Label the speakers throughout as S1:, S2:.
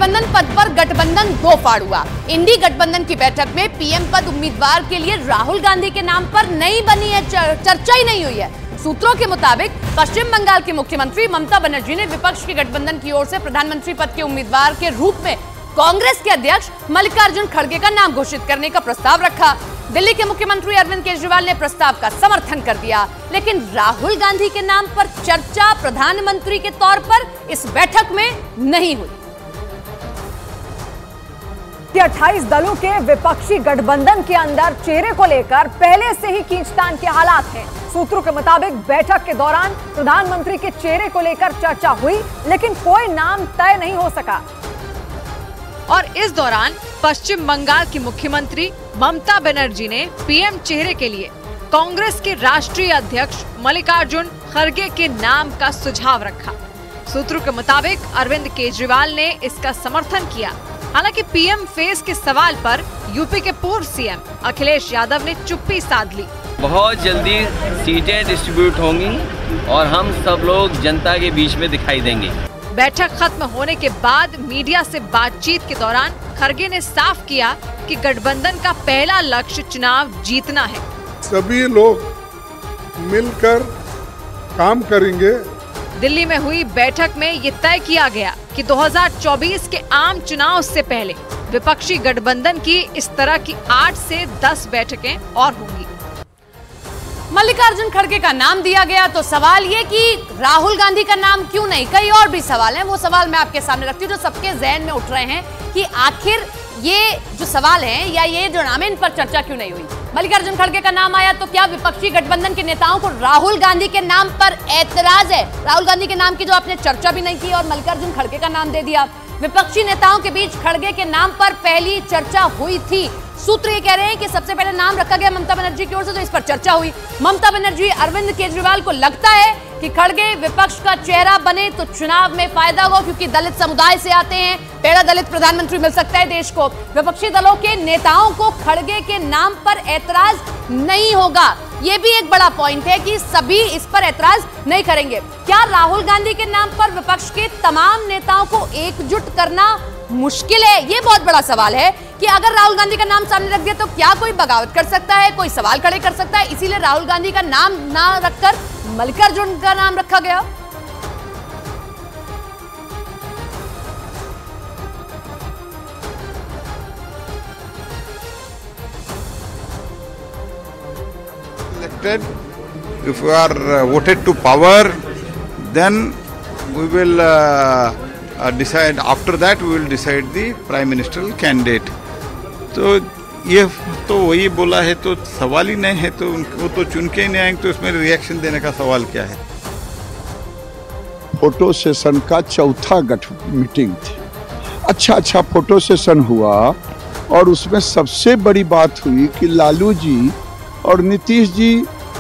S1: गठबंधन पद पर गठबंधन दो फाड़ हुआ। इंडी गठबंधन की बैठक में पीएम पद उम्मीदवार के लिए राहुल गांधी के नाम पर नहीं बनी है, चर्चा ही नहीं हुई है। सूत्रों के मुताबिक पश्चिम बंगाल की मुख्यमंत्री ममता बनर्जी ने विपक्ष के गठबंधन की ओर से प्रधानमंत्री पद के उम्मीदवार के रूप में कांग्रेस के अध्यक्ष मल्लिकार्जुन खड़गे का नाम घोषित करने का प्रस्ताव रखा। दिल्ली के मुख्यमंत्री अरविंद केजरीवाल ने प्रस्ताव का समर्थन कर दिया, लेकिन राहुल गांधी के नाम पर चर्चा प्रधानमंत्री के तौर पर इस बैठक में नहीं हुई।
S2: 28 दलों के विपक्षी गठबंधन के अंदर चेहरे को लेकर पहले से ही खींचतान के हालात हैं। सूत्रों के मुताबिक बैठक के दौरान प्रधानमंत्री के चेहरे को लेकर चर्चा हुई, लेकिन कोई नाम तय नहीं हो सका।
S3: और इस दौरान पश्चिम बंगाल की मुख्यमंत्री ममता बनर्जी ने पीएम चेहरे के लिए कांग्रेस के राष्ट्रीय अध्यक्ष मल्लिकार्जुन खड़गे के नाम का सुझाव रखा। सूत्रों के मुताबिक अरविंद केजरीवाल ने इसका समर्थन किया। हालांकि पीएम फेस के सवाल पर यूपी के पूर्व सीएम अखिलेश यादव ने चुप्पी साध ली।
S4: बहुत जल्दी सीटें डिस्ट्रीब्यूट होंगी और हम सब लोग जनता के बीच में दिखाई देंगे।
S3: बैठक खत्म होने के बाद मीडिया से बातचीत के दौरान खड़गे ने साफ किया कि गठबंधन का पहला लक्ष्य चुनाव जीतना है।
S5: सभी लोग मिलकर काम करेंगे।
S3: दिल्ली में हुई बैठक में ये तय किया गया कि 2024 के आम चुनाव से पहले विपक्षी गठबंधन की इस तरह की 8 से 10 बैठकें और होंगी।
S1: मल्लिकार्जुन खड़गे का नाम दिया गया तो सवाल ये कि राहुल गांधी का नाम क्यों नहीं। कई और भी सवाल हैं, वो सवाल मैं आपके सामने रखती हूँ जो सबके जहन में उठ रहे हैं कि आखिर ये जो सवाल हैं या ये जो नाम है, इन पर चर्चा क्यों नहीं हुई। मल्लिकार्जुन खड़गे का नाम आया तो क्या विपक्षी गठबंधन के नेताओं को राहुल गांधी के नाम पर ऐतराज है? राहुल गांधी के नाम की जो आपने चर्चा भी नहीं की और मल्लिकार्जुन खड़गे का नाम दे दिया। विपक्षी नेताओं के बीच खड़गे के नाम पर पहली चर्चा हुई थी। सूत्र ये कह रहे हैं कि सबसे पहले नाम रखा गया ममता बनर्जी की ओर से, तो इस पर चर्चा हुई। ममता बनर्जी अरविंद केजरीवाल को लगता है कि खड़गे विपक्ष का चेहरा बने तो चुनाव में फायदा होगा, क्योंकि दलित समुदाय से आते हैं, पहला दलित प्रधानमंत्री मिल सकता है देश को। विपक्षी दलों के नेताओं को खड़गे के नाम पर ऐतराज नहीं होगा। यह भी एक बड़ा पॉइंट है कि सभी इस पर ऐतराज नहीं करेंगे। क्या राहुल गांधी के नाम पर विपक्ष के तमाम नेताओं को एकजुट करना मुश्किल है? ये बहुत बड़ा सवाल है कि अगर राहुल गांधी का नाम सामने रख दिया तो क्या कोई बगावत कर सकता है, कोई सवाल खड़े कर सकता है। इसीलिए राहुल गांधी का नाम ना रखकर मल्लिकार्जुन का नाम रखा गया।
S6: Elected, if we are voted to power, then we will decide. After that, we will decide the prime ministerial candidate. तो ये तो वही बोला है, तो सवाल ही नहीं है, तो उनको तो चुन के ही नहीं आएंगे, तो इसमें रिएक्शन देने का सवाल क्या है?
S7: फोटो सेशन का चौथा मीटिंग थी। अच्छा फोटो सेशन हुआ और उसमें सबसे बड़ी बात हुई कि लालू जी और नीतीश जी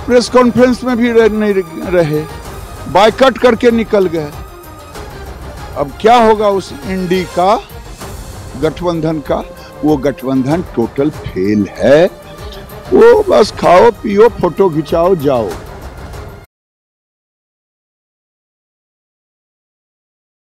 S7: प्रेस कॉन्फ्रेंस में भी नहीं रहे, बायकॉट करके निकल गए। अब क्या होगा उस इंडी का गठबंधन का? वो गठबंधन टोटल फेल है। वो बस खाओ पियो फोटो खिंचाओ जाओ।